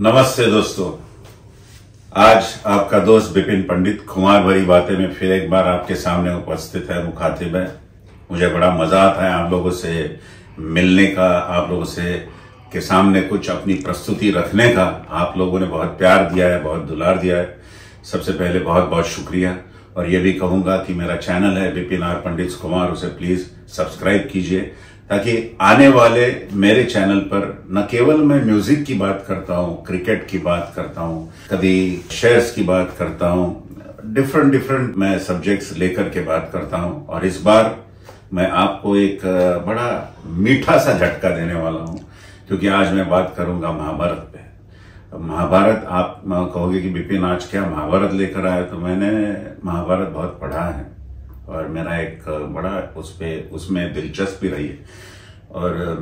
नमस्ते दोस्तों, आज आपका दोस्त विपिन पंडित खुमार भरी बातें में फिर एक बार आपके सामने उपस्थित है, मुखातिब है। मुझे बड़ा मजा आता है आप लोगों से मिलने का, आप लोगों से के सामने कुछ अपनी प्रस्तुति रखने का। आप लोगों ने बहुत प्यार दिया है, बहुत दुलार दिया है। सबसे पहले बहुत बहुत शुक्रिया। और ये भी कहूंगा कि मेरा चैनल है विपिन आर पंडित कुमार, उसे प्लीज सब्सक्राइब कीजिए, ताकि आने वाले मेरे चैनल पर न केवल मैं म्यूजिक की बात करता हूं, क्रिकेट की बात करता हूं, कभी शेयर्स की बात करता हूं, डिफरेंट मैं सब्जेक्ट्स लेकर के बात करता हूं। और इस बार मैं आपको एक बड़ा मीठा सा झटका देने वाला हूं, क्योंकि आज मैं बात करूंगा महाभारत पे। महाभारत, आप कहोगे कि विपिन आज क्या महाभारत लेकर आया, तो मैंने महाभारत बहुत पढ़ा है और मेरा एक बड़ा उसमें दिलचस्पी रही है। और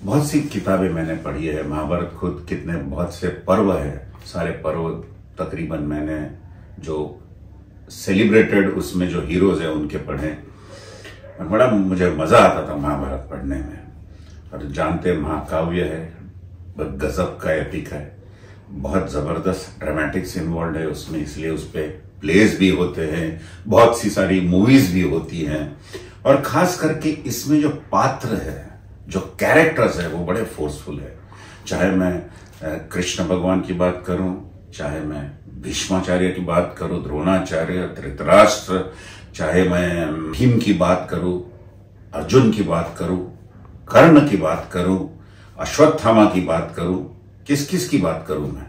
बहुत सी किताबें मैंने पढ़ी है। महाभारत खुद कितने बहुत से पर्व है, सारे पर्व तकरीबन मैंने जो सेलिब्रेटेड उसमें जो हीरोज है उनके पढ़े, और बड़ा मुझे मजा आता था महाभारत पढ़ने में। और जानते महाकाव्य है, गजब का एपिक है, बहुत जबरदस्त ड्रामेटिक्स इन्वॉल्व है उसमें, इसलिए उस पर प्लेज भी होते हैं, बहुत सी सारी मूवीज भी होती हैं। और खास करके इसमें जो पात्र है, जो कैरेक्टर्स है, वो बड़े फोर्सफुल है। चाहे मैं कृष्ण भगवान की बात करूं, चाहे मैं भीष्माचार्य की बात करूं, द्रोणाचार्य, धृतराष्ट्र, चाहे मैं भीम की बात करूं, अर्जुन की बात करूं, कर्ण की बात करूं, अश्वत्थामा की बात करूं, किस किस की बात करूं मैं।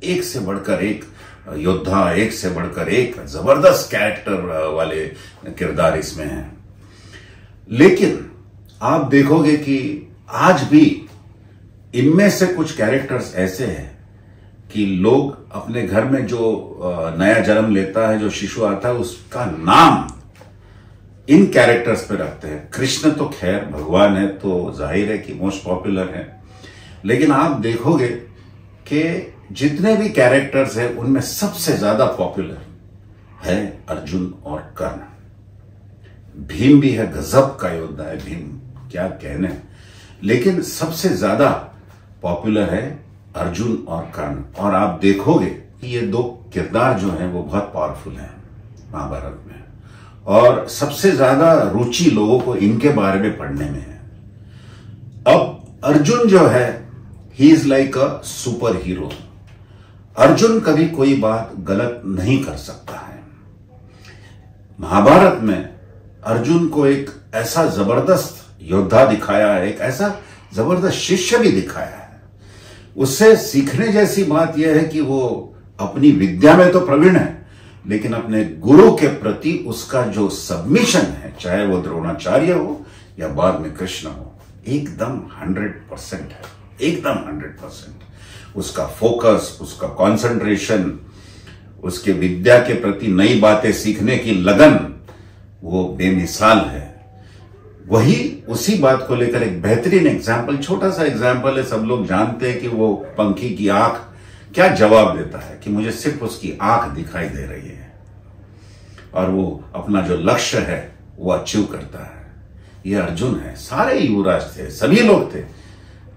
एक से बढ़कर एक योद्धा, एक से बढ़कर एक जबरदस्त कैरेक्टर वाले किरदार इसमें हैं। लेकिन आप देखोगे कि आज भी इनमें से कुछ कैरेक्टर्स ऐसे हैं कि लोग अपने घर में जो नया जन्म लेता है, जो शिशु आता है, उसका नाम इन कैरेक्टर्स पे रखते हैं। कृष्ण तो खैर भगवान है, तो जाहिर है कि मोस्ट पॉपुलर है। लेकिन आप देखोगे कि जितने भी कैरेक्टर्स हैं उनमें सबसे ज्यादा पॉपुलर है अर्जुन और कर्ण। भीम भी है, गजब का योद्धा है भीम, क्या कहने। लेकिन सबसे ज्यादा पॉपुलर है अर्जुन और कर्ण। और आप देखोगे कि ये दो किरदार जो हैं वो बहुत पावरफुल हैं महाभारत में, और सबसे ज्यादा रुचि लोगों को इनके बारे में पढ़ने में है। अब अर्जुन जो है, he is like a super hero. Arjun कभी कोई बात गलत नहीं कर सकता है। महाभारत में अर्जुन को एक ऐसा जबरदस्त योद्धा दिखाया है, एक ऐसा जबरदस्त शिष्य भी दिखाया है। उससे सीखने जैसी बात यह है कि वो अपनी विद्या में तो प्रवीण है, लेकिन अपने गुरु के प्रति उसका जो सबमिशन है, चाहे वो द्रोणाचार्य हो या बाद में कृष्ण हो, एकदम 100% है, एकदम 100%। उसका फोकस, उसका कंसंट्रेशन, उसके विद्या के प्रति नई बातें सीखने की लगन, वो बेमिसाल है। वही उसी बात को लेकर एक बेहतरीन एग्जाम्पल, छोटा सा एग्जाम्पल है, सब लोग जानते हैं कि वो पंखी की आंख क्या जवाब देता है कि मुझे सिर्फ उसकी आंख दिखाई दे रही है, और वो अपना जो लक्ष्य है वो अचीव करता है। ये अर्जुन है। सारे युवराज थे, सभी लोग थे,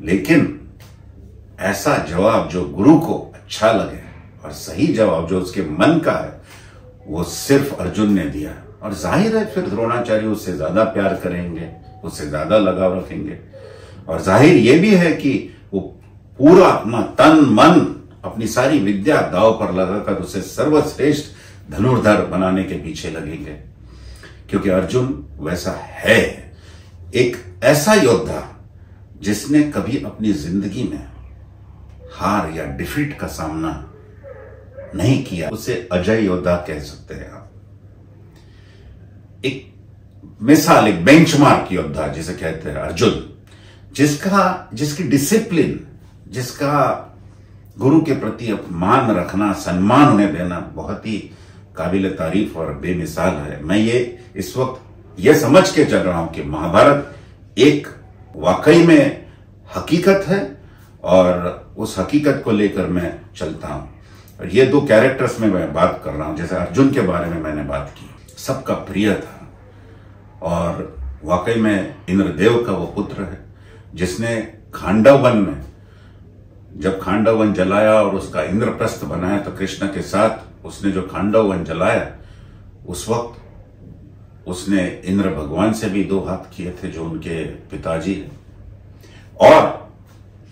लेकिन ऐसा जवाब जो गुरु को अच्छा लगे और सही जवाब जो उसके मन का है, वो सिर्फ अर्जुन ने दिया। और जाहिर है फिर द्रोणाचार्य उससे ज्यादा प्यार करेंगे, उससे ज्यादा लगाव रखेंगे। और जाहिर ये भी है कि वो पूरा अपना तन मन, अपनी सारी विद्या दांव पर लगाकर उसे सर्वश्रेष्ठ धनुर्धर बनाने के पीछे लगेंगे, क्योंकि अर्जुन वैसा है, एक ऐसा योद्धा जिसने कभी अपनी जिंदगी में हार या डिफीट का सामना नहीं किया। उसे अजय योद्धा कह सकते हैं आप। एक मिसाल, एक बेंचमार्क योद्धा जिसे कहते हैं अर्जुन, जिसकी डिसिप्लिन, जिसका गुरु के प्रति मान रखना, सम्मान उन्हें देना बहुत ही काबिल तारीफ और बेमिसाल है। मैं ये इस वक्त ये समझ के चल रहा हूं कि महाभारत एक वाकई में हकीकत है, और उस हकीकत को लेकर मैं चलता हूं। और ये दो कैरेक्टर्स में मैं बात कर रहा हूं। जैसे अर्जुन के बारे में मैंने बात की, सबका प्रिय था, और वाकई में इंद्रदेव का वो पुत्र है, जिसने खांडव वन में जब खांडव वन जलाया और उसका इंद्रप्रस्थ बनाया, तो कृष्ण के साथ उसने जो खांडव वन जलाया, उस वक्त उसने इंद्र भगवान से भी 2 हाथ किए थे, जो उनके पिताजी हैं। और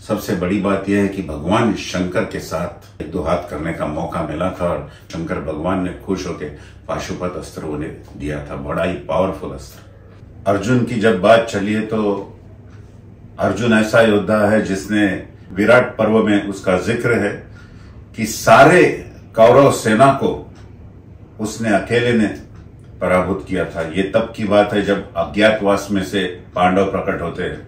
सबसे बड़ी बात यह है कि भगवान शंकर के साथ 2 हाथ करने का मौका मिला था, और शंकर भगवान ने खुश होकर पाशुपत अस्त्र उन्हें दिया था, बड़ा ही पावरफुल अस्त्र। अर्जुन की जब बात चली है, तो अर्जुन ऐसा योद्धा है जिसने विराट पर्व में उसका जिक्र है कि सारे कौरव सेना को उसने अकेले ने पराभूत किया था। ये तब की बात है जब अज्ञातवास में से पांडव प्रकट होते हैं।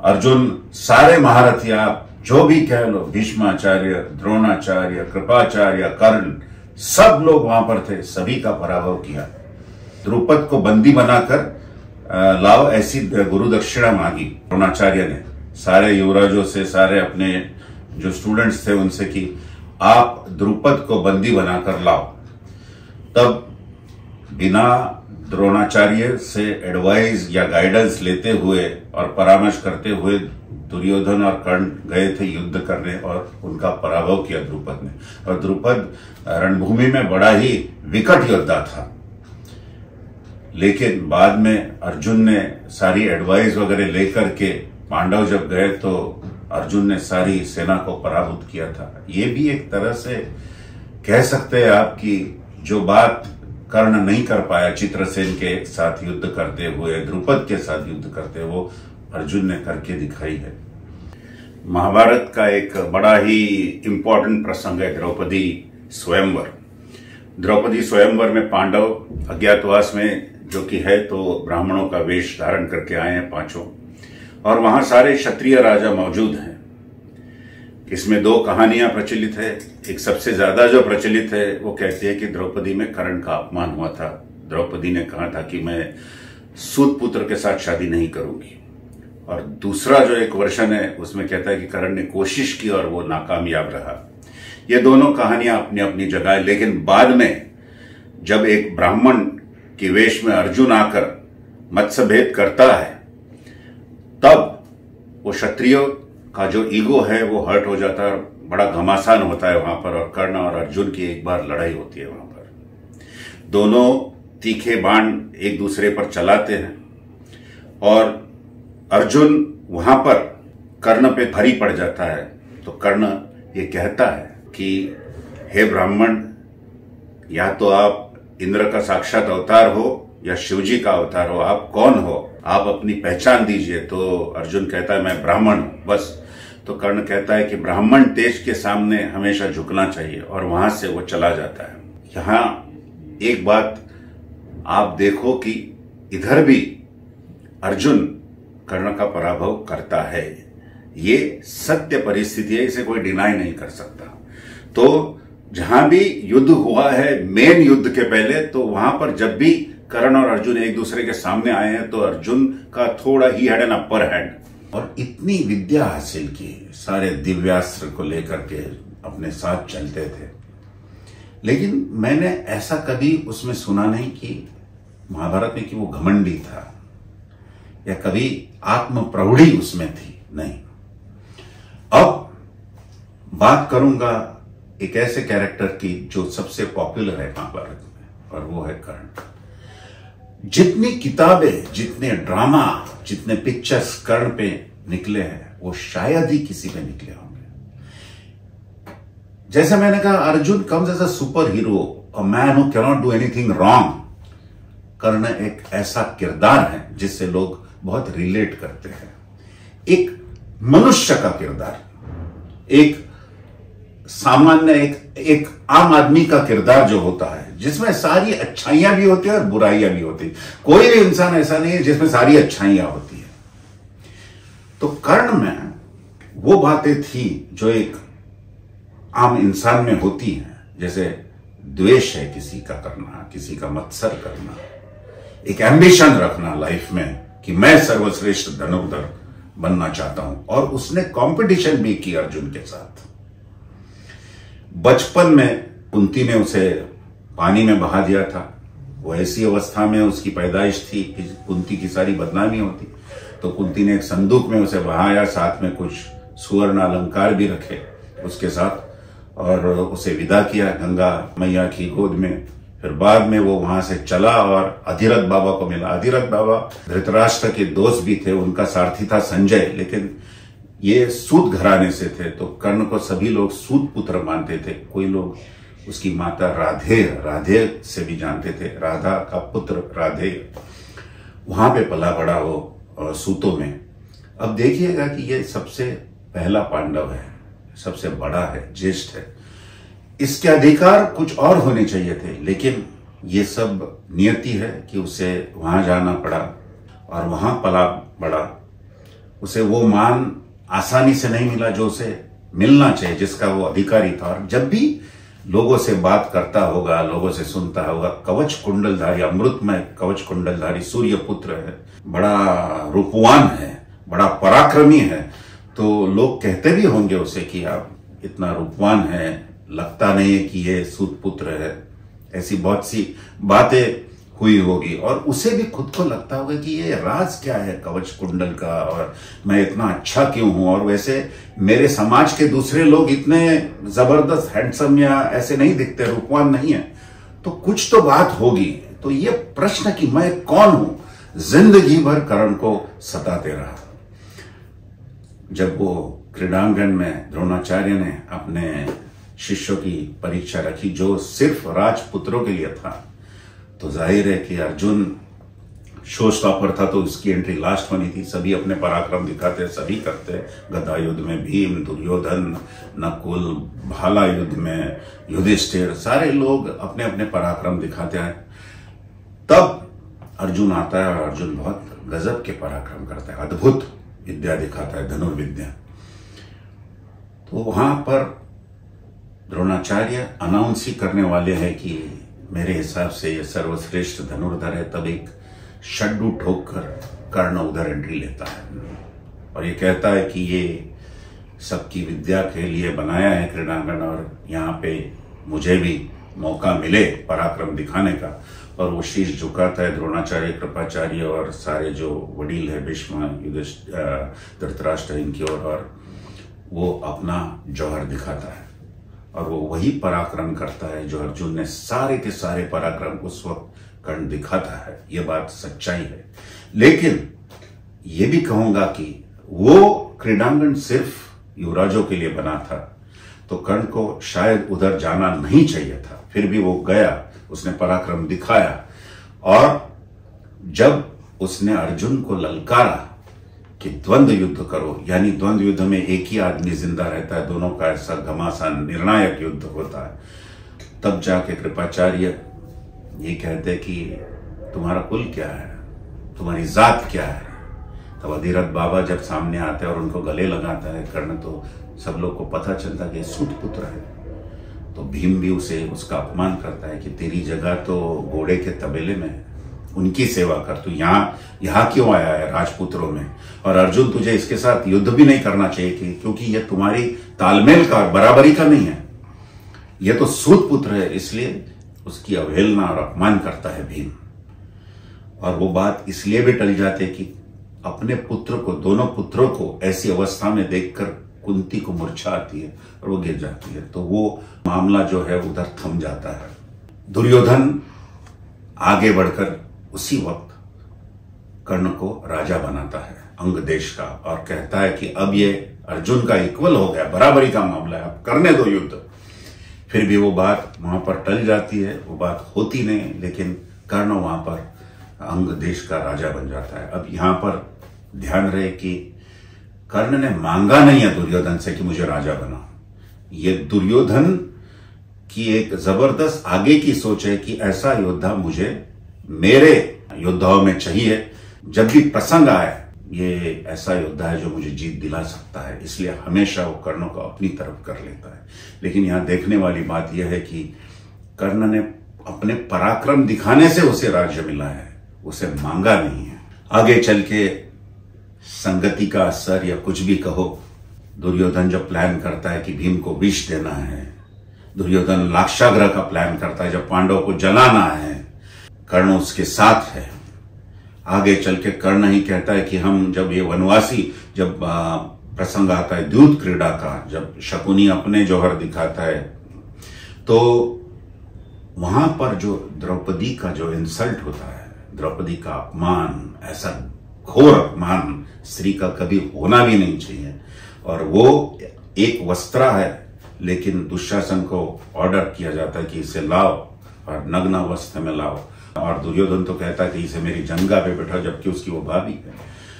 अर्जुन सारे महारथी, आप जो भी कह लो, भीष्माचार्य, द्रोणाचार्य, कृपाचार्य, कर्ण, सब लोग वहां पर थे, सभी का पराभव किया। द्रुपद को बंदी बनाकर लाओ ऐसी गुरु दक्षिणा मांगी द्रोणाचार्य ने सारे युवराजों से, सारे अपने जो स्टूडेंट्स थे उनसे, कि आप द्रुपद को बंदी बनाकर लाओ। तब बिना द्रोणाचार्य से एडवाइस या गाइडेंस लेते हुए और परामर्श करते हुए दुर्योधन और कर्ण गए थे युद्ध करने, और उनका पराभव किया द्रुपद ने। और द्रुपद रणभूमि में बड़ा ही विकट योद्धा था, लेकिन बाद में अर्जुन ने सारी एडवाइस वगैरह लेकर के पांडव जब गए, तो अर्जुन ने सारी सेना को पराभूत किया था। ये भी एक तरह से कह सकते हैं आप कि जो बात कर्ण नहीं कर पाया चित्रसेन के साथ युद्ध करते हुए, द्रुपद के साथ युद्ध करते हुए, वो अर्जुन ने करके दिखाई है। महाभारत का एक बड़ा ही इंपॉर्टेंट प्रसंग है द्रौपदी स्वयंवर। द्रौपदी स्वयंवर में पांडव अज्ञातवास में, जो कि है तो ब्राह्मणों का वेश धारण करके आए हैं 5, और वहां सारे क्षत्रिय राजा मौजूद हैं। इसमें 2 कहानियां प्रचलित है। एक सबसे ज्यादा जो प्रचलित है वो कहती है कि द्रौपदी में कर्ण का अपमान हुआ था। द्रौपदी ने कहा था कि मैं सूत पुत्र के साथ शादी नहीं करूंगी। और दूसरा जो एक वर्षन है उसमें कहता है कि कर्ण ने कोशिश की और वो नाकामयाब रहा। ये दोनों कहानियां अपनी अपनी जगह है, लेकिन बाद में जब एक ब्राह्मण के वेश में अर्जुन आकर मत्स्यभेद करता है, तब वो क्षत्रियो का जो ईगो है वो हर्ट हो जाता है, बड़ा घमासान होता है वहां पर, और कर्ण और अर्जुन की एक बार लड़ाई होती है। वहां पर दोनों तीखे बाण एक दूसरे पर चलाते हैं, और अर्जुन वहां पर कर्ण पे भारी पड़ जाता है। तो कर्ण ये कहता है कि हे ब्राह्मण, या तो आप इंद्र का साक्षात अवतार हो या शिवजी का अवतार हो, आप कौन हो, आप अपनी पहचान दीजिए। तो अर्जुन कहता है मैं ब्राह्मण हूं, बस। तो कर्ण कहता है कि ब्राह्मण तेज के सामने हमेशा झुकना चाहिए, और वहां से वो चला जाता है। यहां एक बात आप देखो कि इधर भी अर्जुन कर्ण का पराभव करता है। ये सत्य परिस्थिति है, इसे कोई डिनाई नहीं कर सकता। तो जहां भी युद्ध हुआ है मेन युद्ध के पहले, तो वहां पर जब भी कर्ण और अर्जुन एक दूसरे के सामने आए हैं, तो अर्जुन का थोड़ा he had an upper hand. और इतनी विद्या हासिल की, सारे दिव्यास्त्र को लेकर के अपने साथ चलते थे, लेकिन मैंने ऐसा कभी उसमें सुना नहीं कि महाभारत में कि वो घमंडी था या कभी आत्म प्रौढ़ी उसमें थी, नहीं। अब बात करूंगा एक ऐसे कैरेक्टर की जो सबसे पॉपुलर है महाभारत में, और वो है कर्ण। जितनी किताबें, जितने ड्रामा, जितने पिक्चर्स कर्ण पे निकले हैं, वो शायद ही किसी पे निकले होंगे। जैसे मैंने कहा, Arjun comes as a superhero, a man who cannot do anything wrong. Karna एक ऐसा किरदार है जिससे लोग बहुत रिलेट करते हैं। एक मनुष्य का किरदार, एक सामान्य, एक आम आदमी का किरदार जो होता है, जिसमें सारी अच्छाइयां भी होती है और बुराइयां भी होती है। कोई भी इंसान ऐसा नहीं है जिसमें सारी अच्छाइयां होती है। तो कर्ण में वो बातें थी जो एक आम इंसान में होती हैं, जैसे द्वेष है किसी का करना, किसी का मत्सर करना, एक एम्बिशन रखना लाइफ में कि मैं सर्वश्रेष्ठ धनुर्धर बनना चाहता हूं। और उसने कंपटीशन भी की अर्जुन के साथ। बचपन में कुंती ने उसे पानी में बहा दिया था। वो ऐसी अवस्था में उसकी पैदाइश थी कि कुंती की सारी बदनामी होती, तो कुंती ने एक संदूक में उसे बहाया, साथ में कुछ सुवर्ण अलंकार भी रखे उसके साथ और उसे विदा किया गंगा मैया की गोद में। फिर बाद में वो वहां से चला और अधिरथ बाबा को मिला। अधिरथ बाबा धृतराष्ट्र के दोस्त भी थे, उनका सारथी था संजय, लेकिन ये सूत घराने से थे तो कर्ण को सभी लोग सूत पुत्र मानते थे। कोई लोग उसकी माता राधे से भी जानते थे, राधा का पुत्र राधे। वहां पे पला बड़ा वो सूतों में। अब देखिएगा कि ये सबसे पहला पांडव है, सबसे बड़ा है, ज्येष्ठ है। इसके अधिकार कुछ और होने चाहिए थे, लेकिन ये सब नियति है कि उसे वहां जाना पड़ा और वहां पला बड़ा। उसे वो मान आसानी से नहीं मिला जो उसे मिलना चाहिए, जिसका वो अधिकारी था। और जब भी लोगों से बात करता होगा, लोगों से सुनता होगा, कवच कुंडलधारी, अमृतमय कवच कुंडलधारी सूर्य पुत्र है, बड़ा रूपवान है, बड़ा पराक्रमी है, तो लोग कहते भी होंगे उसे कि आप इतना रूपवान है, लगता नहीं है कि ये सूत पुत्र है। ऐसी बहुत सी बातें हुई होगी और उसे भी खुद को लगता होगा कि ये राज क्या है कवच कुंडल का, और मैं इतना अच्छा क्यों हूं, और वैसे मेरे समाज के दूसरे लोग इतने जबरदस्त हैंडसम या ऐसे नहीं दिखते, रूपवान नहीं है, तो कुछ तो बात होगी। तो ये प्रश्न कि मैं कौन हूं, जिंदगी भर कर्ण को सताते रहा। जब वो क्रीड़ांगण में द्रोणाचार्य ने अपने शिष्यों की परीक्षा रखी जो सिर्फ राजपुत्रों के लिए था, तो जाहिर है कि अर्जुन शो स्टॉपर था, तो उसकी एंट्री लास्ट होनी थी। सभी अपने पराक्रम दिखाते, सभी करते, गदा युद्ध में भीम, दुर्योधन, नकुल, भाला युद्ध में युधिष्ठिर, सारे लोग अपने अपने पराक्रम दिखाते हैं। तब अर्जुन आता है और अर्जुन बहुत गजब के पराक्रम करता है, अद्भुत विद्या दिखाता है, धनुर्विद्या। तो वहां पर द्रोणाचार्य अनाउंस ही करने वाले हैं कि मेरे हिसाब से ये सर्वश्रेष्ठ धनुर्धर है। तब एक शड्डू ठोककर कर्ण उधर एंट्री लेता है और ये कहता है कि ये सबकी विद्या के लिए बनाया है क्रीड़ांगण, और यहाँ पे मुझे भी मौका मिले पराक्रम दिखाने का। और वो शीश झुकाता है, द्रोणाचार्य, कृपाचार्य और सारे जो वडील है, भीष्म, धृतराष्ट्र, इनकी ओर, और वो अपना जौहर दिखाता है और वो वही पराक्रम करता है जो अर्जुन ने सारे के सारे पराक्रम उस वक्त कर्ण दिखाता है। ये बात सच्चाई है। लेकिन ये भी कहूंगा कि वो क्रीड़ांगण सिर्फ युवराजों के लिए बना था, तो कर्ण को शायद उधर जाना नहीं चाहिए था। फिर भी वो गया, उसने पराक्रम दिखाया। और जब उसने अर्जुन को ललकारा कि द्वंद्व युद्ध करो, यानी द्वंद्व युद्ध में एक ही आदमी जिंदा रहता है, दोनों का ऐसा घमासान निर्णायक युद्ध होता है, तब जाके कृपाचार्य ये कहते कि तुम्हारा कुल क्या है, तुम्हारी जात क्या है। तब अधिरथ बाबा जब सामने आते हैं और उनको गले लगाता है कर्ण, तो सब लोग को पता चलता कि सूत पुत्र है। तो भीम भी उसका अपमान करता है कि तेरी जगह तो घोड़े के तबेले में, उनकी सेवा कर, तू यहाँ क्यों आया है राजपुत्रों में। और अर्जुन, तुझे इसके साथ युद्ध भी नहीं करना चाहिए क्योंकि यह तुम्हारी तालमेल का, बराबरी का नहीं है, यह तो सूत पुत्र है। इसलिए उसकी अवहेलना और अपमान करता है भीम। और वो बात इसलिए भी टल जाती कि अपने पुत्र को, दोनों पुत्रों को ऐसी अवस्था में देखकर कुंती को मूर्छा आती है और वो गिर जाती है। तो वो मामला जो है उधर थम जाता है। दुर्योधन आगे बढ़कर उसी वक्त कर्ण को राजा बनाता है अंग देश का और कहता है कि अब ये अर्जुन का इक्वल हो गया, बराबरी का मामला है, अब करने दो युद्ध। फिर भी वो बात वहां पर टल जाती है, वो बात होती नहीं, लेकिन कर्ण वहां पर अंग देश का राजा बन जाता है। अब यहां पर ध्यान रहे कि कर्ण ने मांगा नहीं है दुर्योधन से कि मुझे राजा बना। ये दुर्योधन की एक जबरदस्त आगे की सोच है कि ऐसा योद्धा मुझे मेरे योद्धाओं में चाहिए। जब भी प्रसंग आए, ये ऐसा योद्धा है जो मुझे जीत दिला सकता है। इसलिए हमेशा वो कर्णों को अपनी तरफ कर लेता है। लेकिन यहां देखने वाली बात यह है कि कर्ण ने अपने पराक्रम दिखाने से उसे राज्य मिला है, उसे मांगा नहीं है। आगे चल के संगति का असर या कुछ भी कहो, दुर्योधन जब प्लान करता है कि भीम को विष देना है, दुर्योधन लाक्षागृह का प्लान करता है जब पांडवों को जलाना है, कर्ण उसके साथ है। आगे चल के कर्ण ही कहता है कि हम जब ये वनवासी, जब प्रसंग आता है द्यूत क्रीड़ा का, जब शकुनी अपने जौहर दिखाता है, तो वहां पर जो द्रौपदी का जो इंसल्ट होता है, द्रौपदी का अपमान, ऐसा घोर अपमान स्त्री का कभी होना भी नहीं चाहिए। और वो एक वस्त्रा है, लेकिन दुशासन को ऑर्डर किया जाता है कि इसे लाओ और नग्न अवस्था में लाओ, और दुर्योधन तो कहता है कि इसे मेरी जंगा पे बैठाओ, जबकि उसकी वो भाभी है।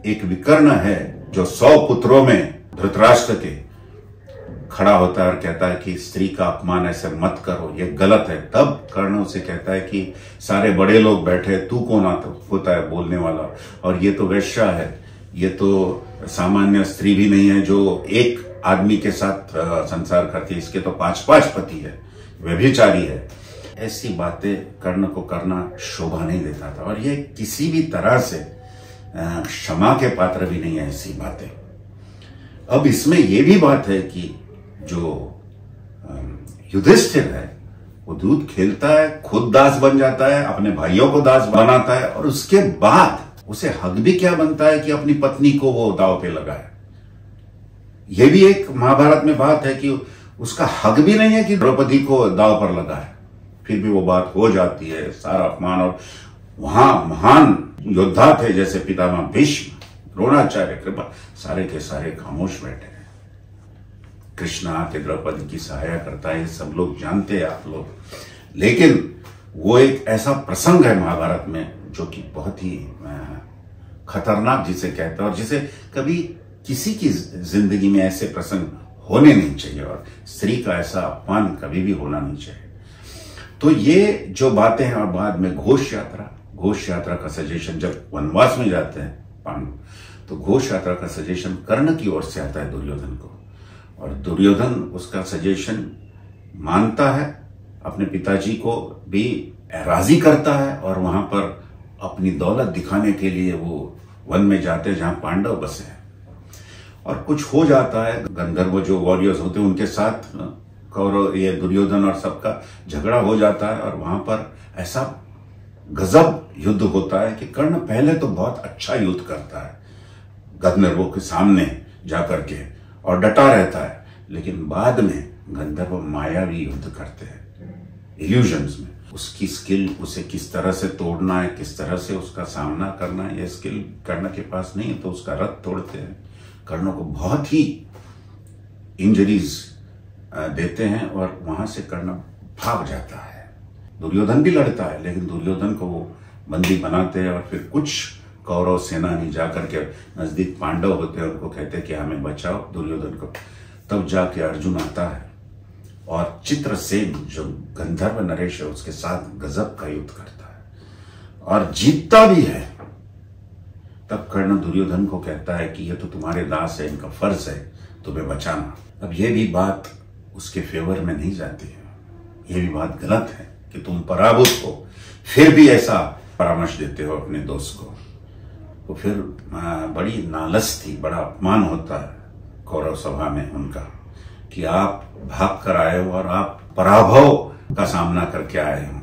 एक विकर्ण है जो 100 पुत्रों में धृतराष्ट्र के खड़ा होता है और कहता है कि स्त्री का अपमान ऐसे मत करो, ये गलत है। तब कर्ण उसे कहता है कि सारे बड़े लोग बैठे, तू कौन होता है बोलने वाला, और ये तो वैश्या है, ये तो सामान्य स्त्री भी नहीं है जो एक आदमी के साथ संसार करती है, इसके तो 5-5 पति है, व्यभिचारी है। ऐसी बातें कर्ण को करना शोभा नहीं देता था, और ये किसी भी तरह से क्षमा के पात्र भी नहीं है ऐसी बातें। अब इसमें यह भी बात है कि जो युधिष्ठिर है वो दूध खेलता है, खुद दास बन जाता है, अपने भाइयों को दास बनाता है, और उसके बाद उसे हक भी क्या बनता है कि अपनी पत्नी को वो दाव पे लगाए। यह भी एक महाभारत में बात है कि उसका हक भी नहीं है कि द्रौपदी को दाव पर लगाए, फिर भी वो बात हो जाती है, सारा अपमान। और वहां महान योद्धा थे जैसे पितामह भीष्म, द्रोणाचार्य, कृपा, सारे के सारे खामोश बैठे हैं। कृष्ण आके द्रौपदी की सहायता करता है, सब लोग जानते हैं आप लोग, लेकिन वो एक ऐसा प्रसंग है महाभारत में जो कि बहुत ही खतरनाक जिसे कहते हैं, और जिसे कभी किसी की जिंदगी में ऐसे प्रसंग होने नहीं चाहिए, और स्त्री का ऐसा अपमान कभी भी होना नहीं चाहिए। तो ये जो बातें हैं, और बाद में घोष यात्रा का सजेशन, जब वनवास में जाते हैं पांडव, तो घोष यात्रा का सजेशन कर्ण की ओर से आता है दुर्योधन को, और दुर्योधन उसका सजेशन मानता है, अपने पिताजी को भी राजी करता है, और वहां पर अपनी दौलत दिखाने के लिए वो वन में जाते हैं जहां पांडव बसे हैं। और कुछ हो जाता है, गंधर्व जो वॉरियर्स होते हैं उनके साथ कौरव, ये दुर्योधन और सबका झगड़ा हो जाता है, और वहां पर ऐसा गजब युद्ध होता है कि कर्ण पहले तो बहुत अच्छा युद्ध करता है गंधर्वों के सामने जाकर के, और डटा रहता है, लेकिन बाद में गंधर्व मायावी युद्ध करते हैं इल्यूजन्स में। उसकी स्किल, उसे किस तरह से तोड़ना है, किस तरह से उसका सामना करना है, ये स्किल कर्ण के पास नहीं है, तो उसका रथ तोड़ते हैं, कर्ण को बहुत ही इंजरीज देते हैं, और वहां से कर्ण भाग जाता है। दुर्योधन भी लड़ता है, लेकिन दुर्योधन को वो बंदी बनाते हैं, और फिर कुछ कौरव सेनानी जाकर के नजदीक पांडव होते हैं, उनको कहते हैं कि हमें बचाओ दुर्योधन को। तब जाके अर्जुन आता है, और चित्रसेन जो गंधर्व नरेश है उसके साथ गजब का युद्ध करता है, और जीतता भी है। तब कर्ण दुर्योधन को कहता है कि ये तो तुम्हारे दास है, इनका फर्ज है तुम्हें बचाना। अब ये भी बात उसके फेवर में नहीं जाती है, ये भी बात गलत है कि तुम पराभूत हो, फिर भी ऐसा परामर्श देते हो अपने दोस्त को। तो फिर बड़ी नालस थी, बड़ा अपमान होता है कौरव सभा में उनका कि आप भाग कर आए हो और आप पराभव का सामना करके आए हो,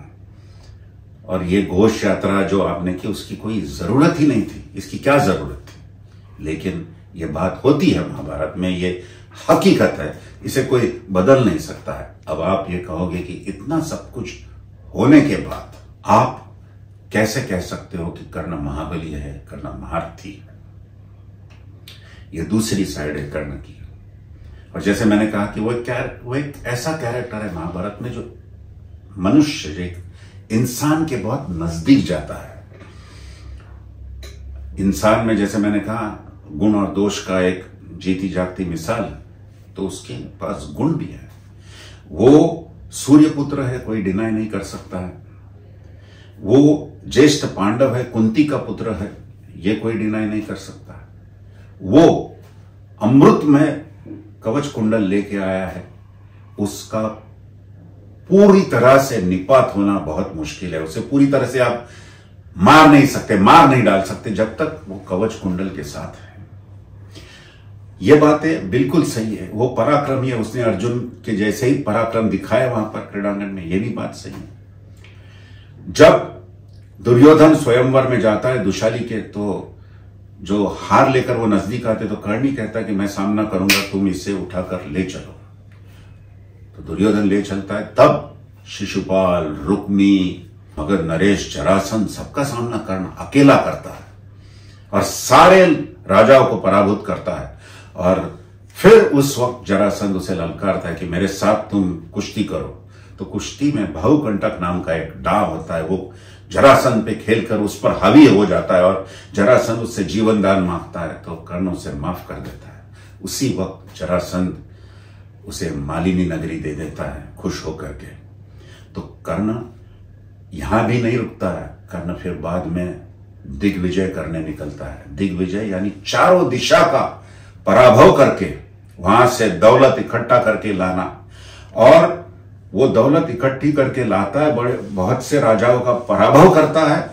और ये घोष यात्रा जो आपने की उसकी कोई जरूरत ही नहीं थी, इसकी क्या जरूरत थी। लेकिन ये बात होती है महाभारत में, ये हकीकत है, इसे कोई बदल नहीं सकता है। अब आप ये कहोगे कि इतना सब कुछ होने के बाद आप कैसे कह सकते हो कि कर्ण महाबली है, कर्ण महारथी है। ये दूसरी साइड है कर्ण की। और जैसे मैंने कहा कि वो एक ऐसा कैरेक्टर है महाभारत में जो मनुष्य, एक इंसान के बहुत नजदीक जाता है। इंसान में जैसे मैंने कहा गुण और दोष का एक जीती जागती मिसाल, तो उसके पास गुण भी है। वो सूर्य पुत्र है, कोई डिनाई नहीं कर सकता है। वो ज्येष्ठ पांडव है, कुंती का पुत्र है, ये कोई डिनाई नहीं कर सकता है। वो अमृत में कवच कुंडल लेके आया है, उसका पूरी तरह से निपात होना बहुत मुश्किल है। उसे पूरी तरह से आप मार नहीं सकते, मार नहीं डाल सकते जब तक वो कवच कुंडल के साथ है। ये बातें बिल्कुल सही है। वो पराक्रमी है, उसने अर्जुन के जैसे ही पराक्रम दिखाया वहां पर क्रीड़ांगन में, ये भी बात सही है। जब दुर्योधन स्वयंवर में जाता है दुशाली के, तो जो हार लेकर वो नजदीक आते तो कर्ण ही कहता कि मैं सामना करूंगा, तुम इसे उठाकर ले चलो। तो दुर्योधन ले चलता है। तब शिशुपाल, रुक्मी, मगध नरेश, जरासंध सबका सामना कर्ण अकेला करता है और सारे राजाओं को पराभूत करता है। और फिर उस वक्त जरासंध उसे ललकारता है कि मेरे साथ तुम कुश्ती करो। तो कुश्ती में बहुकंटक नाम का एक डाव होता है, वो जरासंध पे खेलकर उस पर हावी हो जाता है और जरासंध उससे जीवन दान मांगता है तो कर्ण उसे माफ कर देता है। उसी वक्त जरासंध उसे मालिनी नगरी दे देता है खुश होकर के। तो कर्ण यहां भी नहीं रुकता है। कर्ण फिर बाद में दिग्विजय करने निकलता है। दिग्विजय यानी चारों दिशा का पराभव करके वहां से दौलत इकट्ठा करके लाना। और वो दौलत इकट्ठी करके लाता है, बहुत से राजाओं का पराभव करता है,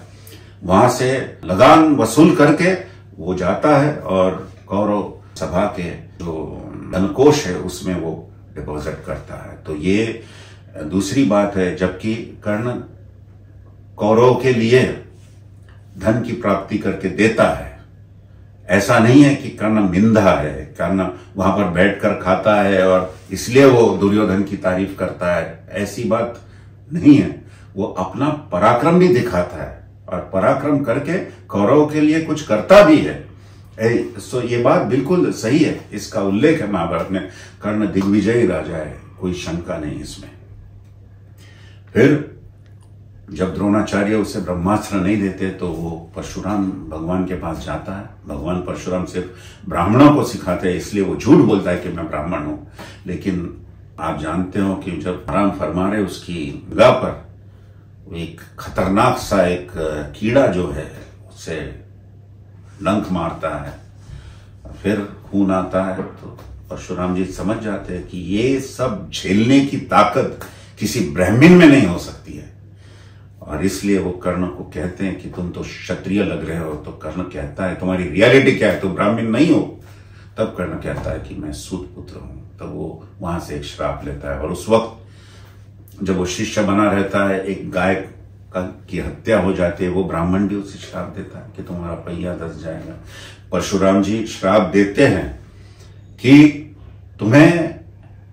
वहां से लगान वसूल करके वो जाता है और कौरव सभा के जो धनकोष है उसमें वो डिपॉजिट करता है। तो ये दूसरी बात है। जबकि कर्ण कौरव के लिए धन की प्राप्ति करके देता है, ऐसा नहीं है कि कर्ण मिंधा है, कर्ण वहां पर बैठकर खाता है और इसलिए वो दुर्योधन की तारीफ करता है, ऐसी बात नहीं है। वो अपना पराक्रम भी दिखाता है और पराक्रम करके कौरव के लिए कुछ करता भी है। सो ये बात बिल्कुल सही है, इसका उल्लेख है महाभारत में। कर्ण दिग्विजयी राजा है, कोई शंका नहीं इसमें। फिर जब द्रोणाचार्य उसे ब्रह्मास्त्र नहीं देते तो वो परशुराम भगवान के पास जाता है। भगवान परशुराम सिर्फ ब्राह्मणों को सिखाते हैं, इसलिए वो झूठ बोलता है कि मैं ब्राह्मण हूं। लेकिन आप जानते हो कि जब राम फरमा रहे उसकी निगाह पर एक खतरनाक सा एक कीड़ा जो है उससे डंक मारता है, फिर खून आता है। तो परशुराम जी समझ जाते हैं कि ये सब झेलने की ताकत किसी ब्राह्मण में नहीं हो सकती है। और इसलिए वो कर्ण को कहते हैं कि तुम तो क्षत्रिय लग रहे हो। तो कर्ण कहता है तुम्हारी रियलिटी क्या है, तुम ब्राह्मण नहीं हो। तब कर्ण कहता है कि मैं सूत पुत्र हूं। तब वो वहां से एक श्राप लेता है। और उस वक्त जब वो शिष्य बना रहता है, एक गाय की हत्या हो जाती है, वो ब्राह्मण भी उसे श्राप देता है कि तुम्हारा पहिया धस जाएगा। परशुराम जी श्राप देते हैं कि तुम्हें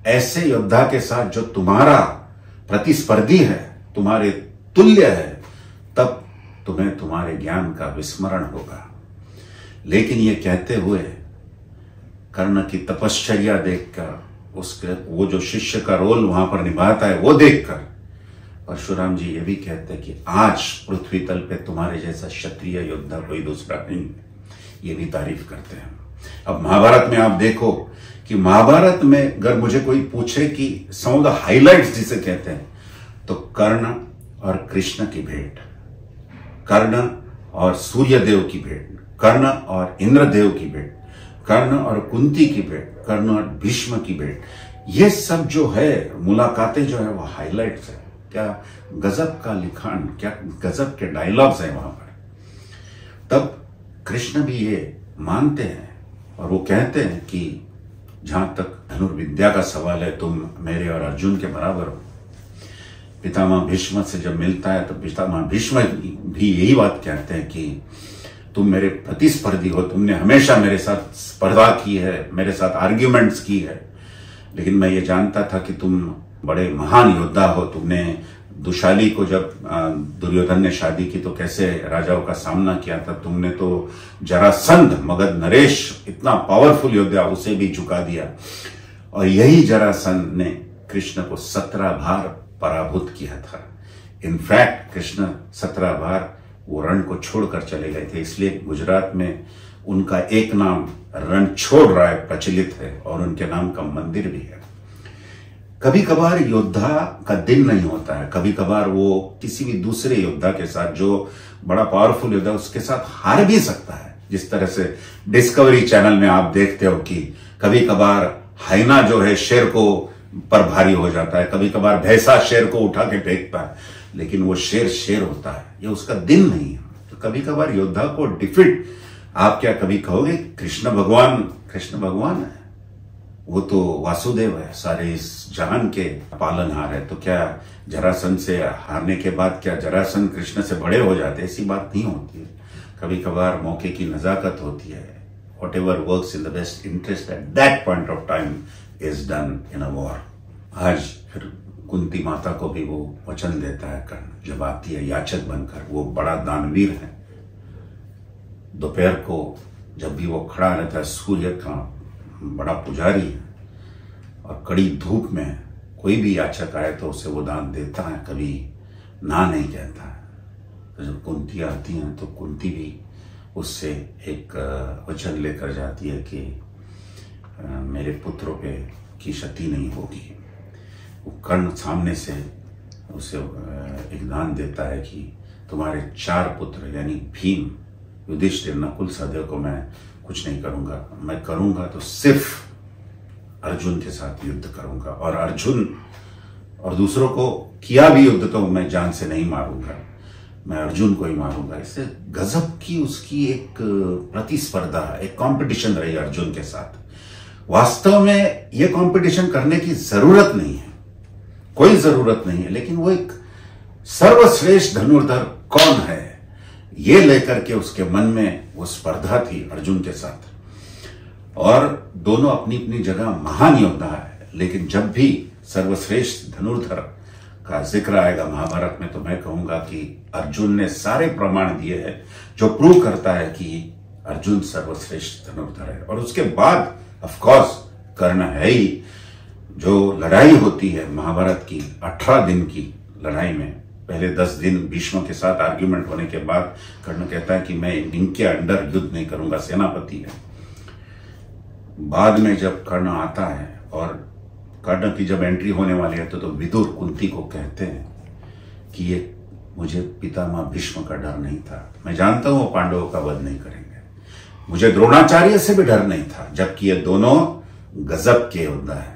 ऐसे योद्धा के साथ जो तुम्हारा प्रतिस्पर्धी है, तुम्हारे तुल्य है, तब तुम्हें तुम्हारे ज्ञान का विस्मरण होगा। लेकिन ये कहते हुए कर्ण की तपश्चर्या देखकर, उसके वो जो शिष्य का रोल वहां पर निभाता है वो देखकर परशुराम जी ये भी कहते हैं कि आज पृथ्वी तल पे तुम्हारे जैसा क्षत्रिय योद्धा कोई दूसरा नहीं, ये भी तारीफ करते हैं। अब महाभारत में आप देखो कि महाभारत में अगर मुझे कोई पूछे कि सम ऑफ द हाइलाइट्स जिसे कहते हैं, तो कर्ण और कृष्ण की भेंट, कर्ण और सूर्यदेव की भेंट, कर्ण और इंद्रदेव की भेंट, कर्ण और कुंती की भेंट, कर्ण और भीष्म की भेंट, ये सब जो है मुलाकातें जो है वो हाइलाइट्स है। क्या गजब का लिखान, क्या गजब के डायलॉग्स हैं वहां पर। तब कृष्ण भी ये मानते हैं और वो कहते हैं कि जहां तक धनुर्विद्या का सवाल है, तुम मेरे और अर्जुन के बराबर हो। पितामह भीष्म से जब मिलता है तो पितामह भीष्म भी यही बात कहते हैं कि तुम मेरे प्रतिस्पर्धी हो, तुमने हमेशा मेरे साथ स्पर्धा की है, मेरे साथ आर्ग्यूमेंट्स की है, लेकिन मैं ये जानता था कि तुम बड़े महान योद्धा हो। तुमने दुशाली को जब दुर्योधन ने शादी की तो कैसे राजाओं का सामना किया था, तुमने तो जरासंध, मगध नरेश, इतना पावरफुल योद्धा, उसे भी झुका दिया। और यही जरासंध ने कृष्ण को 17 बार पराभूत किया था। इनफैक्ट कृष्ण 17 बार वो रण को छोड़कर चले गए थे, इसलिए गुजरात में उनका एक नाम रणछोड़ राय प्रचलित है और उनके नाम का मंदिर भी है। कभी कभार योद्धा का दिन नहीं होता है, कभी कभार वो किसी भी दूसरे योद्धा के साथ, जो बड़ा पावरफुल योद्धा, उसके साथ हार भी सकता है। जिस तरह से डिस्कवरी चैनल में आप देखते हो कि कभी कभार हाइना जो है शेर को पर भारी हो जाता है, कभी कभार भैंसा शेर को उठा के फेंकता है, लेकिन वो शेर शेर होता है, ये उसका दिन नहीं है। तो कभी कभार योद्धा को डिफीट, आप क्या कभी कहोगे कृष्ण भगवान है, वो तो वासुदेव है, सारे इस जहान के पालनहार है, तो क्या जरासंध से हारने के बाद क्या जरासंध कृष्ण से बड़े हो जाते? ऐसी बात नहीं होती है। कभी कभार मौके की नजाकत होती है। Whatever works in the best interest at that point of time is done in a war. आज फिर कुंती माता को भी वो वचन देता है कर्ण, जब आती है याचक बनकर। वो बड़ा दानवीर है। दोपहर को जब भी वो खड़ा रहता है, सूर्य का बड़ा पुजारी है, और कड़ी धूप में कोई भी याचक आए तो उसे वो दान देता है, कभी ना नहीं कहता है। तो जब कुंती आती हैं तो कुंती भी उससे एक वचन लेकर जाती है कि मेरे पुत्रों पे की क्षति नहीं होगी। वो कर्ण सामने से उसे एक दान देता है कि तुम्हारे 4 पुत्र यानी भीम, युधिष्ठिर, नकुल, सहदेव को मैं कुछ नहीं करूंगा। मैं करूंगा तो सिर्फ अर्जुन के साथ युद्ध करूंगा, और अर्जुन और दूसरों को किया भी युद्ध तो मैं जान से नहीं मारूंगा, मैं अर्जुन को ही मारूंगा। इससे गजब की उसकी एक प्रतिस्पर्धा, एक कंपटीशन रही अर्जुन के साथ। वास्तव में यह कंपटीशन करने की जरूरत नहीं है, कोई जरूरत नहीं है, लेकिन वो एक सर्वश्रेष्ठ धनुर्धर कौन है ये लेकर के उसके मन में वो स्पर्धा थी अर्जुन के साथ। और दोनों अपनी अपनी जगह महान योद्धा है, लेकिन जब भी सर्वश्रेष्ठ धनुर्धर का जिक्र आएगा महाभारत में तो मैं कहूंगा कि अर्जुन ने सारे प्रमाण दिए हैं जो प्रूव करता है कि अर्जुन सर्वश्रेष्ठ धनुर्धर है। और उसके बाद ऑफ कोर्स कर्ण है ही। जो लड़ाई होती है महाभारत की 18 दिन की लड़ाई में, पहले 10 दिन भीष्म के साथ आर्ग्यूमेंट होने के बाद कर्ण कहता है कि मैं इनके अंडर युद्ध नहीं करूंगा, सेनापति है। बाद में जब कर्ण आता है और कर्ण की जब एंट्री होने वाली है तो विदुर कुंती को कहते हैं कि ये मुझे पितामह भीष्म का डर नहीं था, मैं जानता हूं वो पांडवों का वध नहीं करेंगे। मुझे द्रोणाचार्य से भी डर नहीं था, जबकि ये दोनों गजब के योद्धा है।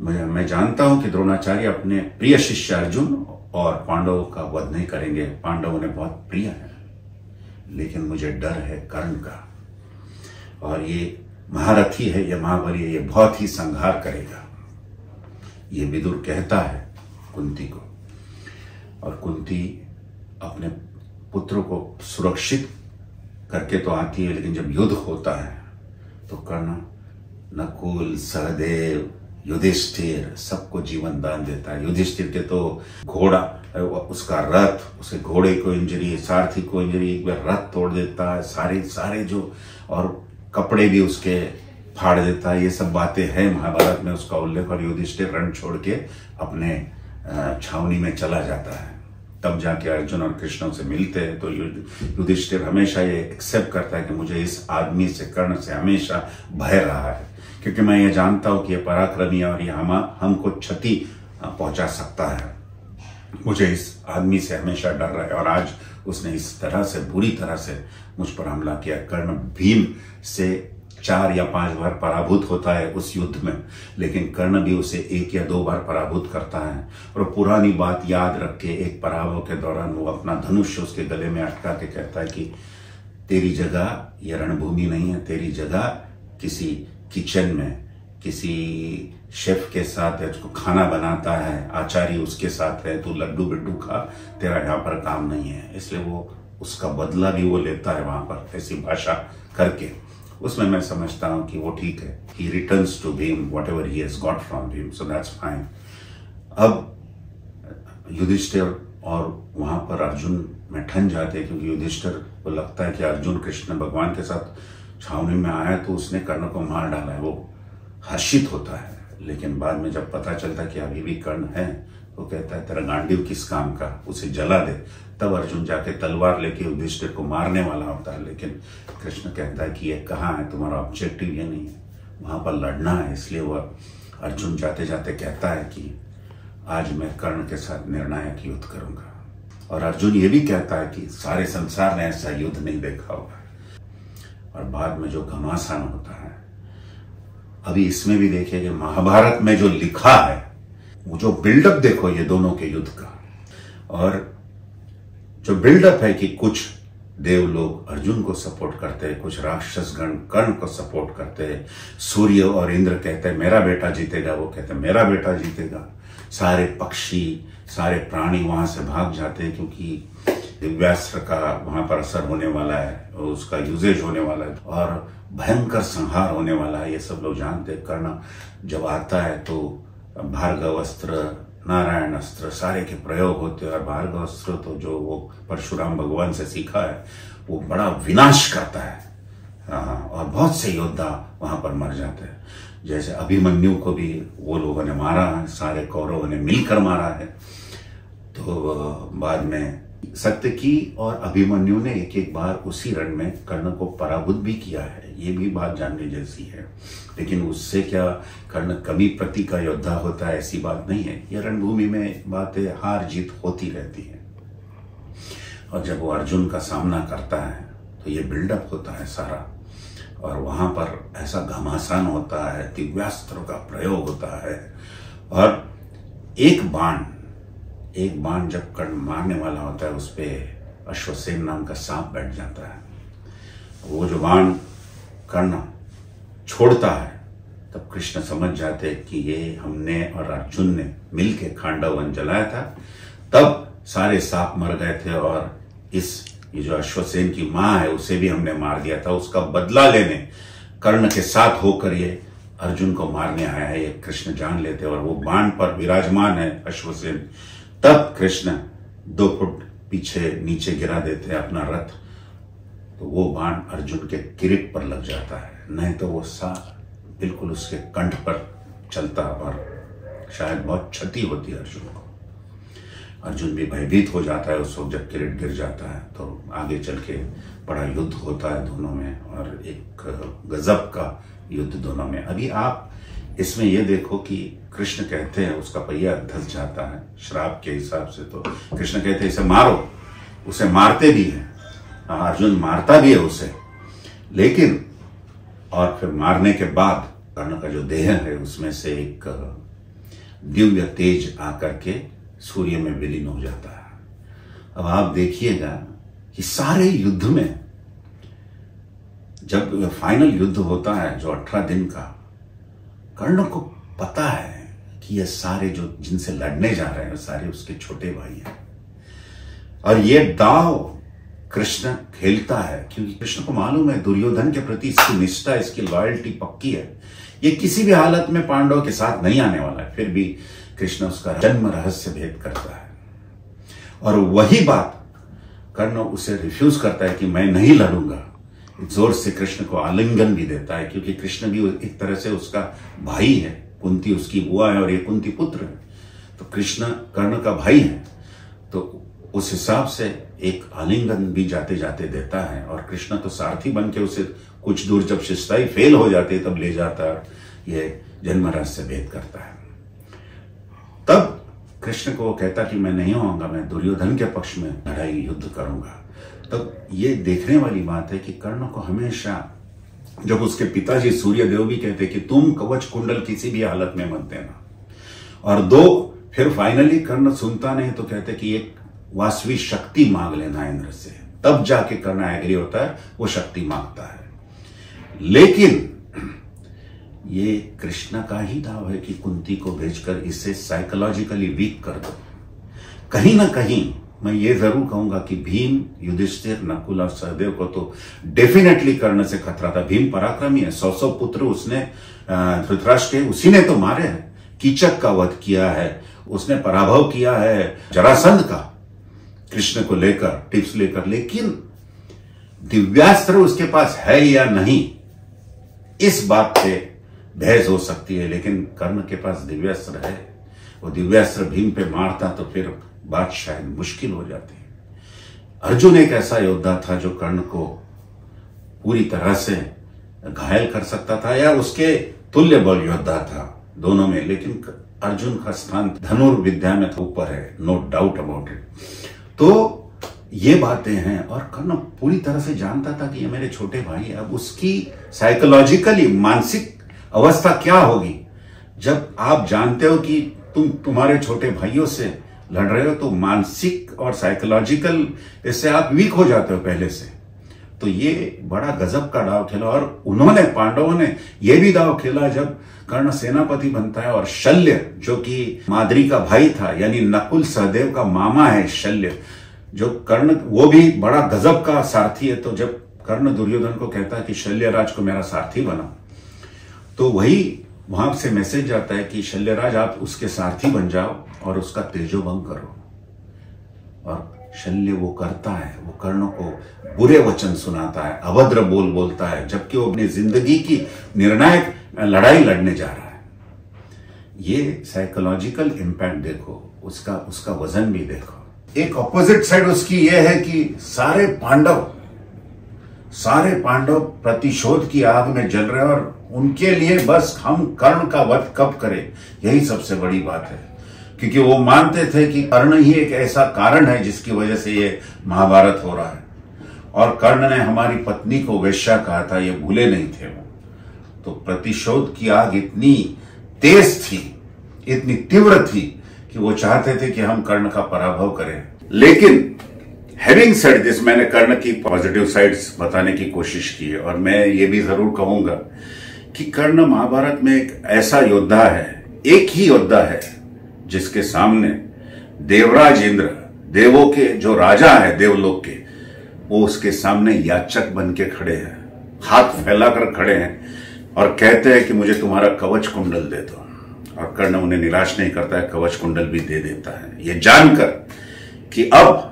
मैं जानता हूं कि द्रोणाचार्य अपने प्रिय शिष्य अर्जुन और पांडवों का वध नहीं करेंगे, पांडव उन्हें बहुत प्रिय है, लेकिन मुझे डर है कर्ण का। और ये महारथी है, ये महाबली है, ये बहुत ही संहार करेगा, ये विदुर कहता है कुंती को। और कुंती अपने पुत्रों को सुरक्षित करके तो आती है, लेकिन जब युद्ध होता है तो कर्ण नकुल, सहदेव, युधिष्ठिर सबको जीवन दान देता है। युधिष्ठिर के तो घोड़ा, उसका रथ, उसे घोड़े को इंजरी, सारथी को इंजरी, एक बार रथ तोड़ देता है, सारे जो, और कपड़े भी उसके फाड़ देता है। ये सब बातें हैं महाभारत में उसका उल्लेख। और युधिष्ठिर रण छोड़ के अपने छावनी में चला जाता है। तब जाके अर्जुन और कृष्ण से मिलते हैं तो युधिष्ठिर हमेशा ये एक्सेप्ट करता है कि मुझे इस आदमी से, कर्ण से हमेशा भय रहा है, क्योंकि मैं ये जानता हूं कि ये पराक्रमी है और ये हमको क्षति पहुंचा सकता है। मुझे इस आदमी से हमेशा डर रहा है। और आज उसने इस तरह से, बुरी तरह से मुझ पर हमला किया। कर्ण भीम से 4 या 5 बार पराभूत होता है उस युद्ध में, लेकिन कर्ण भी उसे 1 या 2 बार पराभूत करता है। और पुरानी बात याद रख के एक पराभव के दौरान वो अपना धनुष उसके गले में अटका के कहता है कि तेरी जगह ये रणभूमि नहीं है, तेरी जगह किसी किचन में, किसी शेफ के साथ है, उसको खाना बनाता है, आचार्य उसके साथ है, तू लड्डू बिड्डू खा, तेरा यहाँ पर काम नहीं है। इसलिए वो उसका बदला भी वो लेता है वहां पर ऐसी भाषा करके। उसमें मैं समझता हूं कि वो ठीक है, he returns to Bhim whatever he has got from Bhim, so that's fine. अब युधिष्ठिर और वहां पर अर्जुन में ठन जाते हैं, क्योंकि युधिष्ठिर को लगता है कि अर्जुन कृष्ण भगवान के साथ छावनी में आया तो उसने कर्ण को मार डाला है। वो हर्षित होता है, लेकिन बाद में जब पता चलता है कि अभी भी कर्ण है तो कहता है तेरा गांडीव किस काम का, उसे जला दे। तब अर्जुन जाके तलवार लेके युधिष्ठिर को मारने वाला होता है, लेकिन कृष्ण कहता है कि ये कहाँ है, तुम्हारा ऑब्जेक्टिव ये नहीं है, वहां पर लड़ना है। इसलिए वह अर्जुन जाते जाते कहता है कि आज मैं कर्ण के साथ निर्णायक युद्ध करूंगा। और अर्जुन ये भी कहता है कि सारे संसार ने ऐसा युद्ध नहीं देखा होगा। और बाद में जो घमासान होता है, अभी इसमें भी देखिए कि महाभारत में जो लिखा है, वो जो बिल्डअप देखो ये दोनों के युद्ध का, और जो बिल्डअप है कि कुछ देव लोग अर्जुन को सपोर्ट करते हैं, कुछ राक्षस गण कर्ण को सपोर्ट करते हैं। सूर्य और इंद्र कहते हैं मेरा बेटा जीतेगा, वो कहते हैं मेरा बेटा जीतेगा। सारे पक्षी, सारे प्राणी वहां से भाग जाते हैं, क्योंकि दिव्यास्त्र का वहां पर असर होने वाला है, उसका यूजेज होने वाला है और भयंकर संहार होने वाला है। ये सब लोग जानते। कर्ण जब आता है तो भार्गव अस्त्र, नारायण अस्त्र सारे के प्रयोग होते हैं और भार्गव अस्त्र तो जो वो परशुराम भगवान से सीखा है वो बड़ा विनाश करता है। और बहुत से योद्धा वहां पर मर जाते हैं। जैसे अभिमन्यु को भी वो लोगों ने मारा है, सारे कौरवों ने मिलकर मारा है। तो बाद में सत्यकी और अभिमन्यु ने एक एक बार उसी रण में कर्ण को पराभूत भी किया है। ये भी बात जानने जैसी है। लेकिन उससे क्या कर्ण कमी प्रति का योद्धा होता है, ऐसी बात नहीं है। ये रणभूमि में बातें हार जीत होती रहती है। और जब वो अर्जुन का सामना करता है तो ये बिल्डअप होता है सारा, और वहां पर ऐसा घमासान होता है, दिव्यास्त्रों का प्रयोग होता है। और एक बाण जब कर्ण मारने वाला होता है, उस पे अश्वसेन नाम का सांप बैठ जाता है। वो जो बाण कर्ण छोड़ता है तब कृष्ण समझ जाते हैं कि ये हमने और अर्जुन ने मिलके खांडव वन जलाया था। तब सारे सांप मर गए थे और ये जो अश्वसेन की मां है उसे भी हमने मार दिया था। उसका बदला लेने कर्ण के साथ होकर ये अर्जुन को मारने आया है, ये कृष्ण जान लेते। और वो बाण पर विराजमान है अश्वसेन। तब कृष्ण 2 फुट पीछे नीचे गिरा देते हैं अपना रथ, तो वो बाण अर्जुन के किरीट पर लग जाता है। नहीं तो वो बिल्कुल उसके कंठ पर चलता और शायद बहुत क्षति होती है अर्जुन को। अर्जुन भी भयभीत हो जाता है उस वक्त जब किरीट गिर जाता है। तो आगे चल के बड़ा युद्ध होता है दोनों में, और एक गजब का युद्ध दोनों में। अभी आप इसमें ये देखो कि कृष्ण कहते हैं उसका पहिया धस जाता है श्राप के हिसाब से। तो कृष्ण कहते हैं इसे मारो, उसे मारते भी हैं, अर्जुन मारता भी है उसे। लेकिन और फिर मारने के बाद कर्ण का जो देह है उसमें से एक दिव्य तेज आकर के सूर्य में विलीन हो जाता है। अब आप देखिएगा कि सारे युद्ध में जब फाइनल युद्ध होता है जो 18 दिन का, कर्ण को पता है कि ये सारे जो जिनसे लड़ने जा रहे हैं सारे उसके छोटे भाई हैं। और ये दाव कृष्ण खेलता है क्योंकि कृष्ण को मालूम है दुर्योधन के प्रति इसकी निष्ठा, इसकी लॉयल्टी पक्की है। ये किसी भी हालत में पांडवों के साथ नहीं आने वाला है। फिर भी कृष्ण उसका जन्म रहस्य भेद करता है। और वही बात कर्ण उसे रिफ्यूज करता है कि मैं नहीं लड़ूंगा। जोर से कृष्ण को आलिंगन भी देता है क्योंकि कृष्ण भी एक तरह से उसका भाई है। कुंती उसकी बुआ है और ये कुंती पुत्र है, तो कृष्ण कर्ण का भाई है। तो उस हिसाब से एक आलिंगन भी जाते जाते देता है। और कृष्ण तो सारथी बन के उसे कुछ दूर जब शिष्टाई फेल हो जाती है तब ले जाता है, ये जन्म रहस्य भेद करता है। तब कृष्ण को वो कहता कि मैं नहीं आऊंगा, मैं दुर्योधन के पक्ष में लड़ाई युद्ध करूंगा। तब ये देखने वाली बात है कि कर्ण को हमेशा, जब उसके पिताजी सूर्यदेव भी कहते कि तुम कवच कुंडल किसी भी हालत में मत देना, और फिर फाइनली कर्ण सुनता नहीं तो कहते कि एक वास्तविक शक्ति मांग लेना इंद्र से, तब जाके कर्ण एग्री होता है, वो शक्ति मांगता है। लेकिन ये कृष्ण का ही दाव है कि कुंती को भेजकर इसे साइकोलॉजिकली वीक कर दो। कहीं ना कहीं मैं ये जरूर कहूंगा कि भीम, युधिष्ठिर, नकुल और सहदेव को तो डेफिनेटली कर्ण से खतरा था। भीम पराक्रमी है, 100 पुत्र उसने धृतराष्ट्र के उसी ने तो मारे हैं। कीचक का वध किया है उसने, पराभव किया है जरासंध का कृष्ण को लेकर, टिप्स लेकर। लेकिन दिव्यास्त्र उसके पास है या नहीं, इस बात पे बहस हो सकती है। लेकिन कर्ण के पास दिव्यास्त्र है। वो दिव्यास्त्र भीम पे मारता तो फिर बात शायद मुश्किल हो जाती है। अर्जुन एक ऐसा योद्धा था जो कर्ण को पूरी तरह से घायल कर सकता था या उसके तुल्य बल योद्धा था दोनों में। लेकिन अर्जुन का स्थान धनुर्विद्या में ऊपर है, नो डाउट अबाउट इट। तो ये बातें हैं और कर्ण पूरी तरह से जानता था कि ये मेरे छोटे भाई है। अब उसकी साइकोलॉजिकली मानसिक अवस्था क्या होगी जब आप जानते हो कि तुम्हारे छोटे भाइयों से लड़ रहे हो, तो मानसिक और साइकोलॉजिकल इससे आप वीक हो जाते हो पहले से। तो ये बड़ा गजब का दाव खेला। और उन्होंने, पांडवों ने यह भी दाव खेला जब कर्ण सेनापति बनता है और शल्य जो कि माद्री का भाई था, यानी नकुल सहदेव का मामा है शल्य, जो कर्ण, वो भी बड़ा गजब का सारथी है। तो जब कर्ण दुर्योधन को कहता है कि शल्यराज को मेरा सारथी बना, तो वही वहां से मैसेज जाता है कि शल्यराज आप उसके सारथी बन जाओ और उसका तेजोभंग करो। और शल्य वो करता है, वो कर्ण को बुरे वचन सुनाता है, अभद्र बोल बोलता है, जबकि वो अपनी जिंदगी की निर्णायक लड़ाई लड़ने जा रहा है। ये साइकोलॉजिकल इम्पैक्ट देखो, उसका वजन भी देखो। एक ऑपोजिट साइड उसकी ये है कि सारे पांडव प्रतिशोध की आग में जल रहे हैं और उनके लिए बस हम कर्ण का वध कब करें, यही सबसे बड़ी बात है। क्योंकि वो मानते थे कि कर्ण ही एक ऐसा कारण है जिसकी वजह से ये महाभारत हो रहा है। और कर्ण ने हमारी पत्नी को वेश्या कहा था, ये भूले नहीं थे वो। तो प्रतिशोध की आग इतनी तेज थी, इतनी तीव्र थी कि वो चाहते थे कि हम कर्ण का पराभव करें। लेकिन हैविंग सेड दिस, मैंने कर्ण की पॉजिटिव साइड्स बताने की कोशिश की है। और मैं ये भी जरूर कहूंगा कि कर्ण महाभारत में एक ऐसा योद्धा है, एक ही योद्धा है जिसके सामने देवराज इंद्र, देवों के जो राजा है देवलोक के, वो उसके सामने याचक बन के खड़े हैं, हाथ फैलाकर खड़े हैं और कहते हैं कि मुझे तुम्हारा कवच कुंडल दे दो। और कर्ण उन्हें निराश नहीं करता है, कवच कुंडल भी दे देता है, ये जानकर कि अब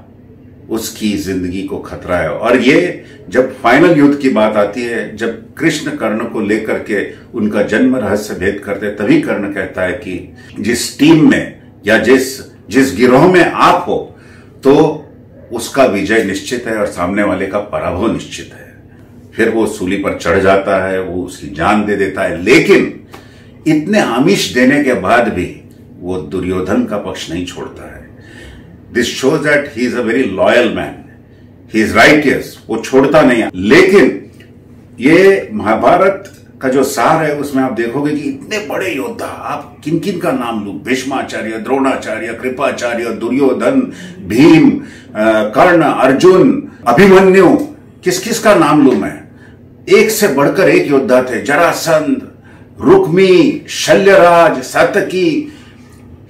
उसकी जिंदगी को खतरा है। और ये जब फाइनल युद्ध की बात आती है, जब कृष्ण कर्ण को लेकर के उनका जन्म रहस्य भेद करते, तभी कर्ण कहता है कि जिस टीम में या जिस गिरोह में आप हो, तो उसका विजय निश्चित है और सामने वाले का पराभव निश्चित है। फिर वो सूली पर चढ़ जाता है, वो उसकी जान दे देता है। लेकिन इतने आमिष देने के बाद भी वो दुर्योधन का पक्ष नहीं छोड़ता है। This shows that he is a very loyal man, he is righteous, वो छोड़ता नहीं है। लेकिन ये महाभारत का जो सार है उसमें आप देखोगे कि इतने बड़े योद्धा, आप किन किन का नाम लूं, भीष्माचार्य, द्रोणाचार्य, कृपाचार्य, दुर्योधन, भीम, कर्ण, अर्जुन, अभिमन्यु, किस किस का नाम लूं मैं। एक से बढ़कर एक योद्धा थे, जरासंध, रुक्मी, शल्यराज, सात्यकी।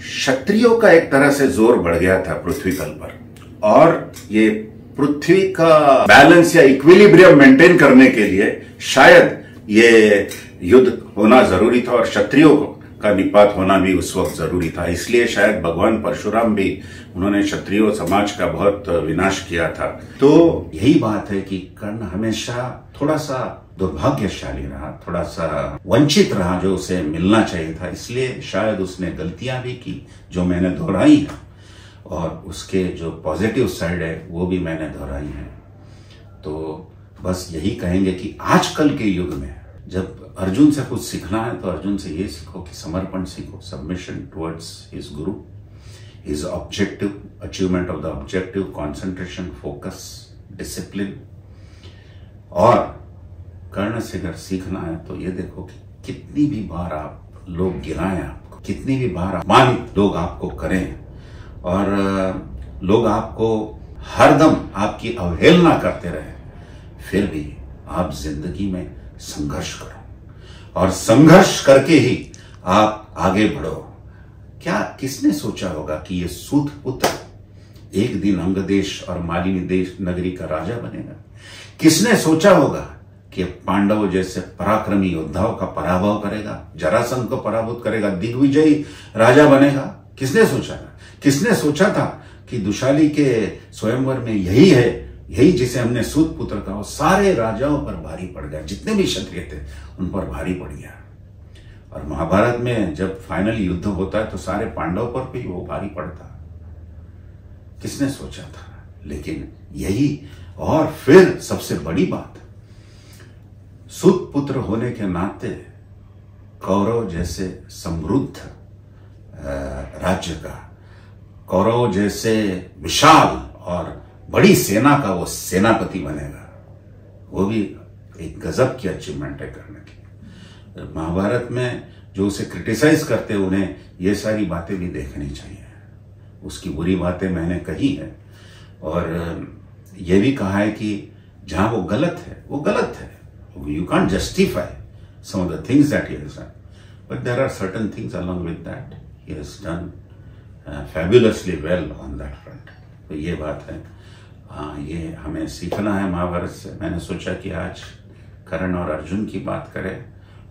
क्षत्रियों का एक तरह से जोर बढ़ गया था पृथ्वी तल पर, और ये पृथ्वी का बैलेंस या इक्विलिब्रियम मेंटेन करने के लिए शायद ये युद्ध होना जरूरी था और क्षत्रियों का निपात होना भी उस वक्त जरूरी था। इसलिए शायद भगवान परशुराम भी, उन्होंने क्षत्रिय समाज का बहुत विनाश किया था। तो यही बात है कि कर्ण हमेशा थोड़ा सा दुर्भाग्यशाली रहा, थोड़ा सा वंचित रहा जो उसे मिलना चाहिए था। इसलिए शायद उसने गलतियां भी की जो मैंने दोहराई है, और उसके जो पॉजिटिव साइड है वो भी मैंने दोहराई है। तो बस यही कहेंगे कि आजकल के युग में जब अर्जुन से कुछ सीखना है तो अर्जुन से ये सीखो कि समर्पण सीखो, submission towards his Guru, his objective, achievement of the objective, concentration, focus, discipline. और कर्ण से अगर सीखना है तो ये देखो कि कितनी भी बार आप लोग गिराएं आपको, कितनी भी बार अपमानित लोग आपको करें और लोग आपको हरदम आपकी अवहेलना करते रहे, फिर भी आप जिंदगी में संघर्ष करो और संघर्ष करके ही आप आगे बढ़ो। क्या किसने सोचा होगा कि ये सूत पुत्र एक दिन अंग देश और मालिनी देश नगरी का राजा बनेगा? किसने सोचा होगा कि पांडव जैसे पराक्रमी योद्धाओं का पराभव करेगा, जरासंध को पराभूत करेगा, दिग्विजयी राजा बनेगा? किसने सोचा था? किसने सोचा था कि दुशाली के स्वयंवर में यही है, यही जिसे हमने सूत पुत्र कहा, वो सारे राजाओं पर भारी पड़ गया, जितने भी क्षत्रिय थे उन पर भारी पड़ गया। और महाभारत में जब फाइनल युद्ध होता है तो सारे पांडव पर भी वो भारी पड़ता। किसने सोचा था? लेकिन यही, और फिर सबसे बड़ी बात, सूत पुत्र होने के नाते कौरव जैसे समृद्ध राज्य का, कौरव जैसे विशाल और बड़ी सेना का वो सेनापति बनेगा। वो भी एक गजब की अचीवमेंट है करने की। महाभारत में जो उसे क्रिटिसाइज करते, उन्हें ये सारी बातें भी देखनी चाहिए। उसकी बुरी बातें मैंने कही है और ये भी कहा है कि जहां वो गलत है वो गलत है। You can't justify some of the things that he has done, but there are certain things along with that he has done fabulously well on that front. तो ये बात है। ये हमें सीखना है महाभारत से। मैंने सोचा कि आज कर्ण और अर्जुन की बात करें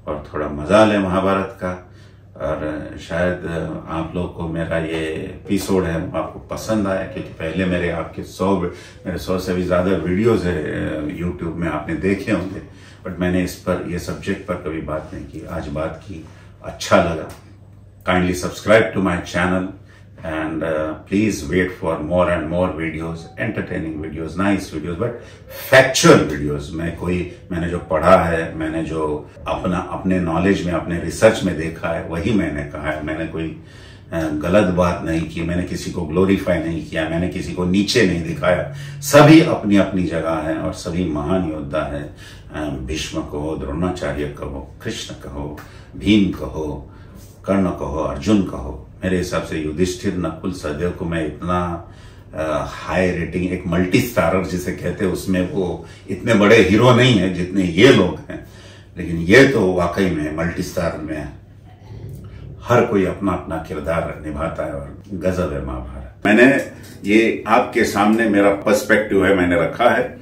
और थोड़ा मजा लें महाभारत का। और शायद आप लोग को मेरा ये एपिसोड है आपको पसंद आया, क्योंकि पहले मेरे 100 से भी ज़्यादा वीडियोस है यूट्यूब में, आपने देखे होंगे, बट मैंने इस पर ये सब्जेक्ट पर कभी बात नहीं की। आज बात की, अच्छा लगा। Kindly subscribe to my channel and please wait for more and more videos, entertaining videos, nice videos, but factual videos। मैंने जो पढ़ा है, मैंने जो अपने नॉलेज में, अपने रिसर्च में देखा है, वही मैंने कहा है। मैंने कोई गलत बात नहीं की, मैंने किसी को ग्लोरीफाई नहीं किया, मैंने किसी को नीचे नहीं दिखाया। सभी अपनी अपनी जगह हैं और सभी महान योद्धा हैं। भीष्म कहो, द्रोणाचार्य कहो, कृष्ण कहो, भीम कहो, कर्ण कहो, अर्जुन कहो। मेरे हिसाब से युधिष्ठिर, नकुल, सहदेव को मैं इतना हाई रेटिंग, एक मल्टी स्टारर जिसे कहते हैं, उसमें वो इतने बड़े हीरो नहीं है जितने ये लोग हैं, लेकिन ये तो वाकई में मल्टी स्टार में हर कोई अपना अपना किरदार निभाता है और गजब है महाभारत। मैंने ये आपके सामने मेरा पर्सपेक्टिव है, मैंने रखा है।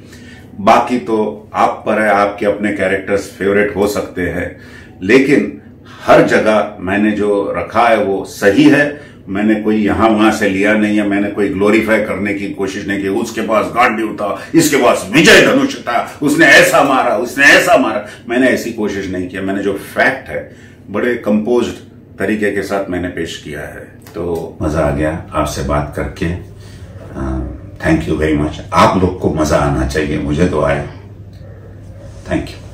बाकी तो आप पर है, आपके अपने कैरेक्टर्स फेवरेट हो सकते हैं, लेकिन हर जगह मैंने जो रखा है वो सही है। मैंने कोई यहां वहां से लिया नहीं है, मैंने कोई ग्लोरीफाई करने की कोशिश नहीं की। उसके पास गांडीव था, इसके पास विजय धनुष था, उसने ऐसा मारा, उसने ऐसा मारा। मैंने ऐसी कोशिश नहीं किया। मैंने जो फैक्ट है बड़े कंपोज्ड तरीके के साथ मैंने पेश किया है। तो मजा आ गया आपसे बात करके। Thank you very much. आप लोग को मजा आना चाहिए, मुझे तो आया। Thank you.